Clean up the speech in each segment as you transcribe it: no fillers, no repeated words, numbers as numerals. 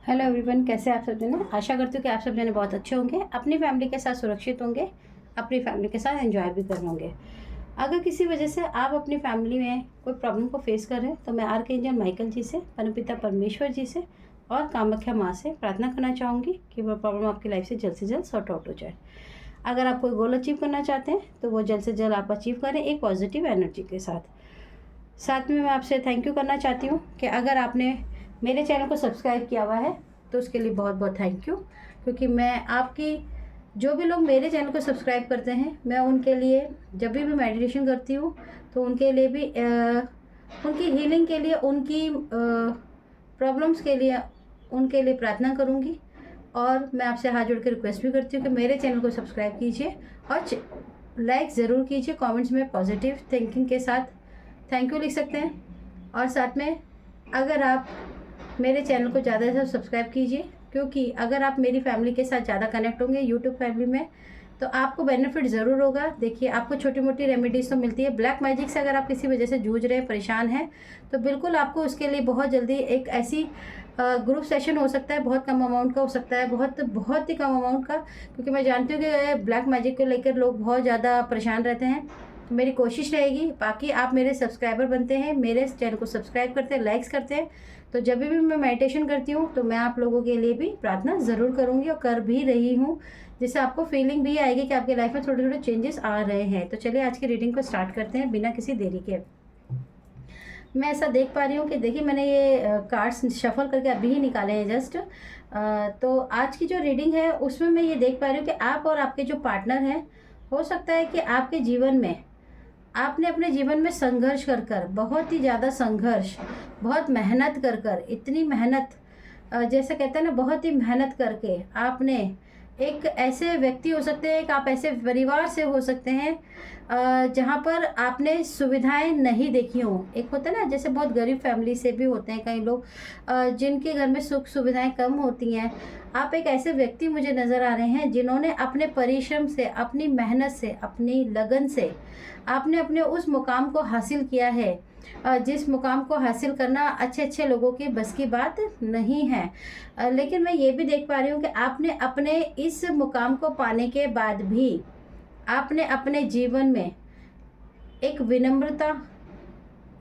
Hello everyone, कैसे आप सब जने। आशा करती हूँ कि आप सब जने बहुत अच्छे होंगे, अपनी फैमिली के साथ सुरक्षित होंगे, अपनी फैमिली के साथ एंजॉय भी कर रहे होंगे। अगर किसी वजह से आप अपनी फैमिली में कोई प्रॉब्लम को फेस कर रहे हैं तो मैं आर्कएंजल माइकल जी से, परमपिता परमेश्वर जी से और कामाख्या माँ से प्रार्थना करना चाहूँगी कि वो प्रॉब्लम आपकी लाइफ से जल्द सॉर्ट आउट हो जाए। अगर आप कोई गोल अचीव करना चाहते हैं तो वो जल्द से जल्द आप अचीव करें एक पॉजिटिव एनर्जी के साथ। साथ में मैं आपसे थैंक यू करना चाहती हूँ कि अगर आपने मेरे चैनल को सब्सक्राइब किया हुआ है तो उसके लिए बहुत बहुत थैंक यू, क्योंकि मैं आपकी जो भी लोग मेरे चैनल को सब्सक्राइब करते हैं मैं उनके लिए जब भी मेडिटेशन करती हूँ तो उनके लिए भी उनकी हीलिंग के लिए, उनकी प्रॉब्लम्स के लिए, उनके लिए प्रार्थना करूँगी। और मैं आपसे हाथ जोड़ के रिक्वेस्ट भी करती हूँ कि मेरे चैनल को सब्सक्राइब कीजिए और लाइक ज़रूर कीजिए। कमेंट्स में पॉजिटिव थिंकिंग के साथ थैंक यू लिख सकते हैं। और साथ में अगर आप मेरे चैनल को ज़्यादा से ज़्यादा सब्सक्राइब कीजिए, क्योंकि अगर आप मेरी फैमिली के साथ ज़्यादा कनेक्ट होंगे यूट्यूब फैमिली में तो आपको बेनिफिट ज़रूर होगा। देखिए, आपको छोटी मोटी रेमेडीज़ तो मिलती है। ब्लैक मैजिक से अगर आप किसी वजह से जूझ रहे हैं, परेशान हैं, तो बिल्कुल आपको उसके लिए बहुत जल्दी एक ऐसी ग्रुप सेशन हो सकता है, बहुत कम अमाउंट का हो सकता है, बहुत ही कम अमाउंट का, क्योंकि मैं जानती हूँ कि ब्लैक मैजिक को लेकर लोग बहुत ज़्यादा परेशान रहते हैं। तो मेरी कोशिश रहेगी, बाकी आप मेरे सब्सक्राइबर बनते हैं, मेरे चैनल को सब्सक्राइब करते हैं, लाइक्स करते हैं, तो जब भी मैं मेडिटेशन करती हूँ तो मैं आप लोगों के लिए भी प्रार्थना ज़रूर करूँगी और कर भी रही हूँ, जिससे आपको फीलिंग भी आएगी कि आपके लाइफ में थोड़े थोड़े चेंजेस आ रहे हैं। तो चलिए आज की रीडिंग को स्टार्ट करते हैं बिना किसी देरी के। मैं ऐसा देख पा रही हूँ कि देखिए, मैंने ये कार्ड्स शफल करके अभी ही निकाले हैं जस्ट। तो आज की जो रीडिंग है उसमें मैं ये देख पा रही हूँ कि आप और आपके जो पार्टनर हैं, हो सकता है कि आपके जीवन में आपने अपने जीवन में संघर्ष कर कर, बहुत ही ज़्यादा संघर्ष, बहुत मेहनत कर कर, इतनी मेहनत, जैसे कहते हैं ना, बहुत ही मेहनत करके आपने एक ऐसे व्यक्ति हो सकते हैं, एक आप ऐसे परिवार से हो सकते हैं जहाँ पर आपने सुविधाएं नहीं देखी हों। एक होता है ना, जैसे बहुत गरीब फैमिली से भी होते हैं कई लोग जिनके घर में सुख सुविधाएं कम होती हैं। आप एक ऐसे व्यक्ति मुझे नज़र आ रहे हैं जिन्होंने अपने परिश्रम से, अपनी मेहनत से, अपनी लगन से आपने अपने उस मुकाम को हासिल किया है, जिस मुकाम को हासिल करना अच्छे अच्छे लोगों के बस की बात नहीं है। लेकिन मैं ये भी देख पा रही हूँ कि आपने अपने इस मुकाम को पाने के बाद भी आपने अपने जीवन में एक विनम्रता,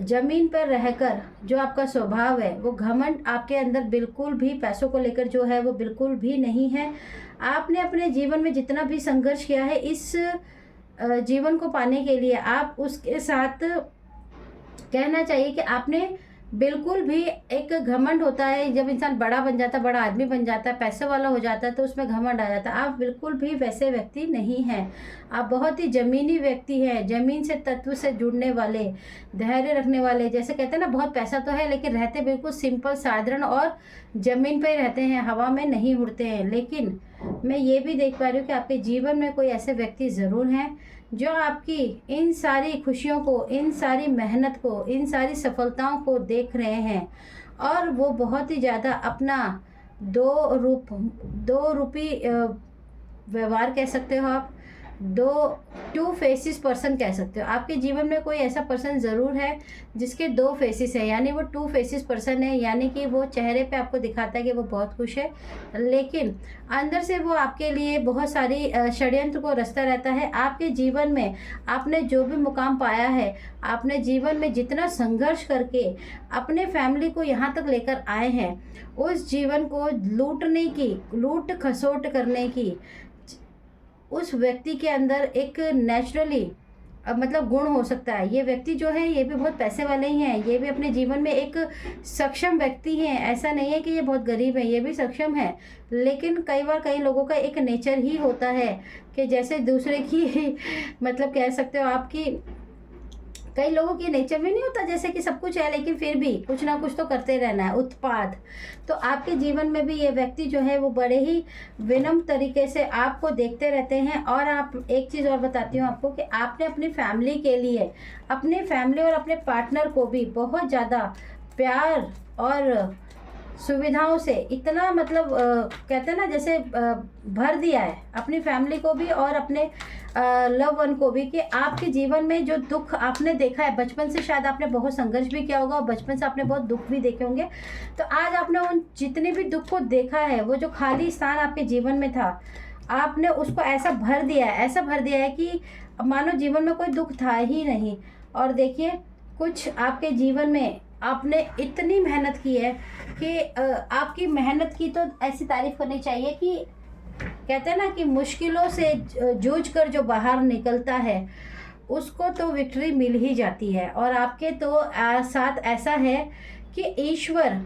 ज़मीन पर रहकर जो आपका स्वभाव है, वो घमंड आपके अंदर बिल्कुल भी पैसों को लेकर जो है वो बिल्कुल भी नहीं है। आपने अपने जीवन में जितना भी संघर्ष किया है इस जीवन को पाने के लिए, आप उसके साथ कहना चाहिए कि आपने बिल्कुल भी, एक घमंड होता है जब इंसान बड़ा बन जाता है, बड़ा आदमी बन जाता है, पैसे वाला हो जाता है, तो उसमें घमंड आ जाता है। आप बिल्कुल भी वैसे व्यक्ति नहीं हैं। आप बहुत ही ज़मीनी व्यक्ति हैं, ज़मीन से, तत्व से जुड़ने वाले, धैर्य रखने वाले। जैसे कहते हैं ना, बहुत पैसा तो है लेकिन रहते बिल्कुल सिंपल, साधारण और ज़मीन पर ही रहते हैं, हवा में नहीं उड़ते हैं। लेकिन मैं ये भी देख पा रही हूँ कि आपके जीवन में कोई ऐसे व्यक्ति ज़रूर हैं जो आपकी इन सारी खुशियों को, इन सारी मेहनत को, इन सारी सफलताओं को देख रहे हैं और वो बहुत ही ज़्यादा अपना दो रूपी व्यवहार कह सकते हो आप, टू फेसिस पर्सन कह सकते हो। आपके जीवन में कोई ऐसा पर्सन ज़रूर है जिसके दो फेसिस है, यानी वो टू फेसिस पर्सन है, यानी कि वो चेहरे पे आपको दिखाता है कि वो बहुत खुश है, लेकिन अंदर से वो आपके लिए बहुत सारी षड्यंत्र को रचता रहता है। आपके जीवन में आपने जो भी मुकाम पाया है, आपने जीवन में जितना संघर्ष करके अपने फैमिली को यहाँ तक लेकर आए हैं, उस जीवन को लूटने की, लूट खसोट करने की उस व्यक्ति के अंदर एक नेचुरली मतलब गुण हो सकता है। ये व्यक्ति जो है ये भी बहुत पैसे वाले ही हैं, ये भी अपने जीवन में एक सक्षम व्यक्ति हैं। ऐसा नहीं है कि ये बहुत गरीब है, ये भी सक्षम है। लेकिन कई बार कई लोगों का एक नेचर ही होता है कि जैसे दूसरे की मतलब कह सकते हो आपकी, कई लोगों की नेचर में नहीं होता जैसे कि सब कुछ है लेकिन फिर भी कुछ ना कुछ तो करते रहना है, उत्पाद। तो आपके जीवन में भी ये व्यक्ति जो है वो बड़े ही विनम्र तरीके से आपको देखते रहते हैं। और आप, एक चीज़ और बताती हूँ आपको कि आपने अपनी फैमिली के लिए, अपने फैमिली और अपने पार्टनर को भी बहुत ज़्यादा प्यार और सुविधाओं से इतना मतलब कहते हैं ना जैसे भर दिया है अपनी फैमिली को भी और अपने लव वन को भी, कि आपके जीवन में जो दुख आपने देखा है बचपन से, शायद आपने बहुत संघर्ष भी किया होगा और बचपन से आपने बहुत दुख भी देखे होंगे, तो आज आपने उन जितने भी दुख को देखा है, वो जो खाली स्थान आपके जीवन में था, आपने उसको ऐसा भर दिया है, ऐसा भर दिया है कि मानो जीवन में कोई दुख था ही नहीं। और देखिए कुछ आपके जीवन में आपने इतनी मेहनत की है कि आपकी मेहनत की तो ऐसी तारीफ करनी चाहिए कि कहते हैं ना कि मुश्किलों से जूझ कर जो बाहर निकलता है उसको तो विक्ट्री मिल ही जाती है। और आपके तो साथ ऐसा है कि ईश्वर,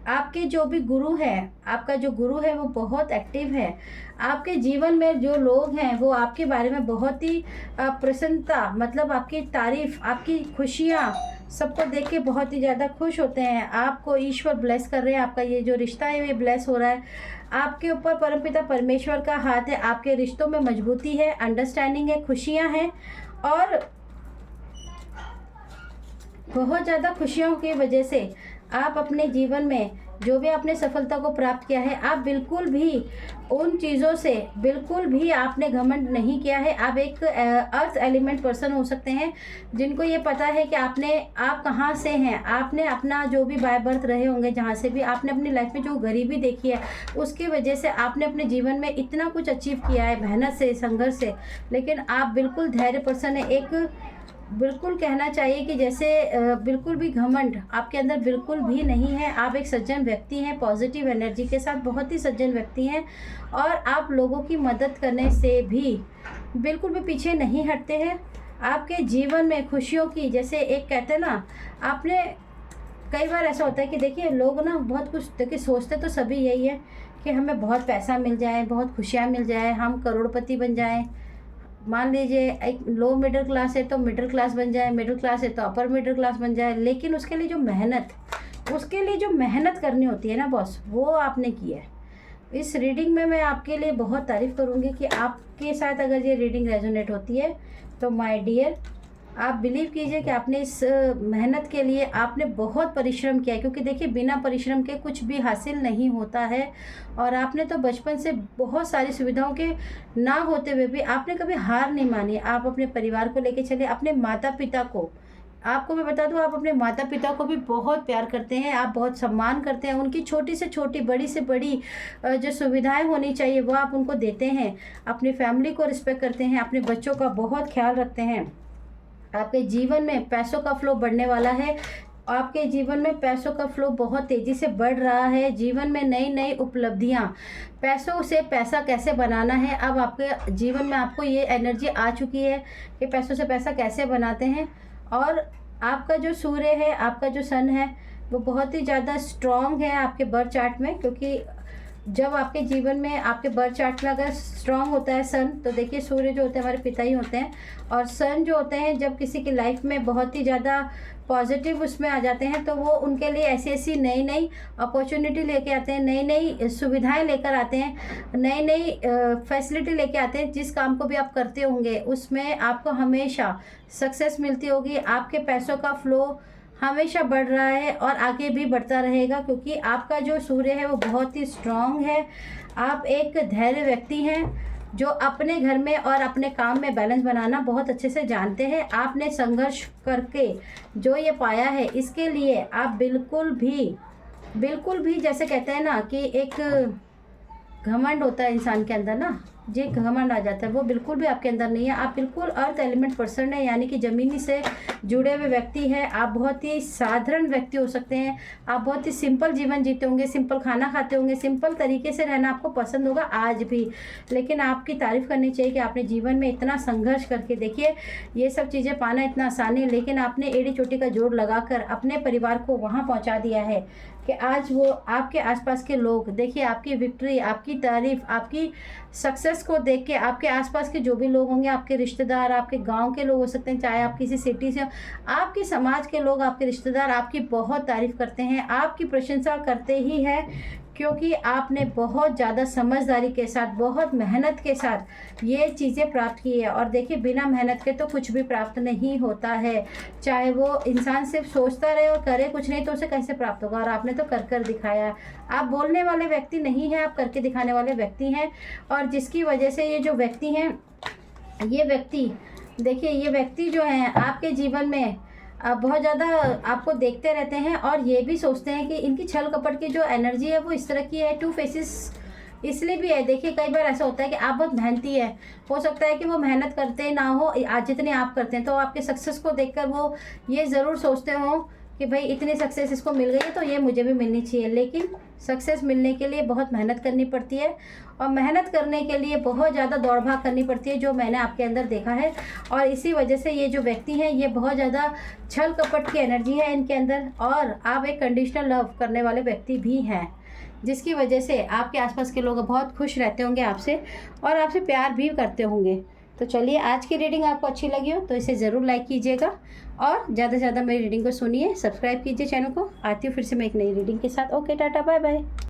आपके जो भी गुरु है, आपका जो गुरु है वो बहुत एक्टिव है। आपके जीवन में जो लोग हैं वो आपके बारे में बहुत ही प्रसन्नता, मतलब आपकी तारीफ, आपकी खुशियाँ सबको देख के बहुत ही ज़्यादा खुश होते हैं। आपको ईश्वर ब्लेस कर रहे हैं, आपका ये जो रिश्ता है ये ब्लेस हो रहा है। आपके ऊपर परमपिता परमेश्वर का हाथ है, आपके रिश्तों में मजबूती है, अंडरस्टैंडिंग है, खुशियाँ हैं। और बहुत ज़्यादा खुशियों की वजह से आप अपने जीवन में जो भी आपने सफलता को प्राप्त किया है, आप बिल्कुल भी उन चीज़ों से बिल्कुल भी आपने घमंड नहीं किया है। आप एक अर्थ एलिमेंट पर्सन हो सकते हैं जिनको ये पता है कि आप कहाँ से हैं। आपने अपना जो भी बाय बर्थ रहे होंगे, जहाँ से भी आपने अपनी लाइफ में जो गरीबी देखी है उसकी वजह से आपने अपने जीवन में इतना कुछ अचीव किया है, मेहनत से, संघर्ष से। लेकिन आप बिल्कुल धैर्य पर्सन है। एक बिल्कुल कहना चाहिए कि जैसे बिल्कुल भी घमंड आपके अंदर बिल्कुल भी नहीं है। आप एक सज्जन व्यक्ति हैं, पॉजिटिव एनर्जी के साथ बहुत ही सज्जन व्यक्ति हैं। और आप लोगों की मदद करने से भी बिल्कुल भी पीछे नहीं हटते हैं। आपके जीवन में खुशियों की, जैसे एक कहते हैं ना, आपने कई बार ऐसा होता है कि देखिए लोग ना बहुत कुछ देखिए सोचते तो सभी यही है कि हमें बहुत पैसा मिल जाए, बहुत खुशियाँ मिल जाए, हम करोड़पति बन जाएँ। मान लीजिए एक लो मिडिल क्लास है तो मिडिल क्लास बन जाए, मिडिल क्लास है तो अपर मिडिल क्लास बन जाए। लेकिन उसके लिए जो मेहनत करनी होती है ना बॉस, वो आपने की है। इस रीडिंग में मैं आपके लिए बहुत तारीफ़ करूँगी कि आपके साथ अगर ये रीडिंग रेजोनेट होती है तो माय डियर, आप बिलीव कीजिए कि आपने इस मेहनत के लिए आपने बहुत परिश्रम किया है। क्योंकि देखिए बिना परिश्रम के कुछ भी हासिल नहीं होता है। और आपने तो बचपन से बहुत सारी सुविधाओं के ना होते हुए भी आपने कभी हार नहीं मानी। आप अपने परिवार को लेके चले, अपने माता पिता को, आपको मैं बता दूं, आप अपने माता पिता को भी बहुत प्यार करते हैं, आप बहुत सम्मान करते हैं। उनकी छोटी से छोटी, बड़ी से बड़ी जो सुविधाएं होनी चाहिए वो आप उनको देते हैं। अपनी फैमिली को रिस्पेक्ट करते हैं, अपने बच्चों का बहुत ख्याल रखते हैं। आपके जीवन में पैसों का फ्लो बढ़ने वाला है। आपके जीवन में पैसों का फ्लो बहुत तेज़ी से बढ़ रहा है। जीवन में नई नई उपलब्धियां, पैसों से पैसा कैसे बनाना है, अब आपके जीवन में आपको ये एनर्जी आ चुकी है कि पैसों से पैसा कैसे बनाते हैं। और आपका जो सूर्य है, आपका जो सन है, वो बहुत ही ज़्यादा स्ट्रॉन्ग है आपके बर्थ चार्ट में। क्योंकि जब आपके जीवन में, आपके बर्थ चार्ट में अगर स्ट्रॉन्ग होता है सन, तो देखिए सूर्य जो होते हैं हमारे पिता ही होते हैं। और सन जो होते हैं जब किसी की लाइफ में बहुत ही ज़्यादा पॉजिटिव उसमें आ जाते हैं, तो वो उनके लिए ऐसी ऐसी नई नई अपॉर्चुनिटी लेके आते हैं, नई नई सुविधाएं लेकर आते हैं, नई नई फैसिलिटी लेके आते हैं। जिस काम को भी आप करते होंगे उसमें आपको हमेशा सक्सेस मिलती होगी। आपके पैसों का फ्लो हमेशा बढ़ रहा है और आगे भी बढ़ता रहेगा। क्योंकि आपका जो सूर्य है वो बहुत ही स्ट्रॉन्ग है। आप एक धैर्य व्यक्ति हैं जो अपने घर में और अपने काम में बैलेंस बनाना बहुत अच्छे से जानते हैं। आपने संघर्ष करके जो ये पाया है, इसके लिए आप बिल्कुल भी जैसे कहते हैं ना कि एक घमंड होता है इंसान के अंदर ना, जे घमंड आ जाता है, वो बिल्कुल भी आपके अंदर नहीं है। आप बिल्कुल अर्थ एलिमेंट पर्सन है, यानी कि ज़मीनी से जुड़े हुए व्यक्ति हैं। आप बहुत ही साधारण व्यक्ति हो सकते हैं। आप बहुत ही सिंपल जीवन जीते होंगे, सिंपल खाना खाते होंगे, सिंपल तरीके से रहना आपको पसंद होगा आज भी। लेकिन आपकी तारीफ़ करनी चाहिए कि आपने जीवन में इतना संघर्ष करके, देखिए ये सब चीज़ें पाना इतना आसान है, लेकिन आपने एड़ी चोटी का जोड़ लगाकर अपने परिवार को वहाँ पहुँचा दिया है कि आज वो आपके आसपास के लोग देखिए आपकी विक्ट्री, आपकी तारीफ़, आपकी सक्सेस को देख के आपके आसपास के जो भी लोग होंगे, आपके रिश्तेदार, आपके गांव के लोग हो सकते हैं, चाहे आप किसी सिटी से हो, आपके समाज के लोग, आपके रिश्तेदार आपकी बहुत तारीफ़ करते हैं, आपकी प्रशंसा करते ही है क्योंकि आपने बहुत ज़्यादा समझदारी के साथ, बहुत मेहनत के साथ ये चीज़ें प्राप्त की है। और देखिए, बिना मेहनत के तो कुछ भी प्राप्त नहीं होता है। चाहे वो इंसान सिर्फ सोचता रहे और करे कुछ नहीं, तो उसे कैसे प्राप्त होगा। और आपने तो कर कर दिखाया। आप बोलने वाले व्यक्ति नहीं हैं, आप करके दिखाने वाले व्यक्ति हैं। और जिसकी वजह से ये जो व्यक्ति हैं, ये व्यक्ति देखिए, ये व्यक्ति जो हैं आपके जीवन में बहुत ज़्यादा आपको देखते रहते हैं और ये भी सोचते हैं कि इनकी छल कपट की जो एनर्जी है वो इस तरह की है, टू फेसेस इसलिए भी है। देखिए, कई बार ऐसा होता है कि आप बहुत मेहनती है, हो सकता है कि वो मेहनत करते ना हो आज जितने आप करते हैं, तो आपके सक्सेस को देखकर वो ये ज़रूर सोचते हों कि भाई इतनी सक्सेस इसको मिल गई है तो ये मुझे भी मिलनी चाहिए। लेकिन सक्सेस मिलने के लिए बहुत मेहनत करनी पड़ती है और मेहनत करने के लिए बहुत ज़्यादा दौड़ भाग करनी पड़ती है, जो मैंने आपके अंदर देखा है। और इसी वजह से ये जो व्यक्ति हैं, ये बहुत ज़्यादा छल कपट की एनर्जी है इनके अंदर। और आप एक कंडीशनल लव करने वाले व्यक्ति भी हैं, जिसकी वजह से आपके आसपास के लोग बहुत खुश रहते होंगे आपसे और आपसे प्यार भी करते होंगे। तो चलिए, आज की रीडिंग आपको अच्छी लगी हो तो इसे ज़रूर लाइक कीजिएगा और ज़्यादा से ज़्यादा मेरी रीडिंग को सुनिए, सब्सक्राइब कीजिए चैनल को। आती हूँ फिर से मैं एक नई रीडिंग के साथ। Okay, tata, bye bye.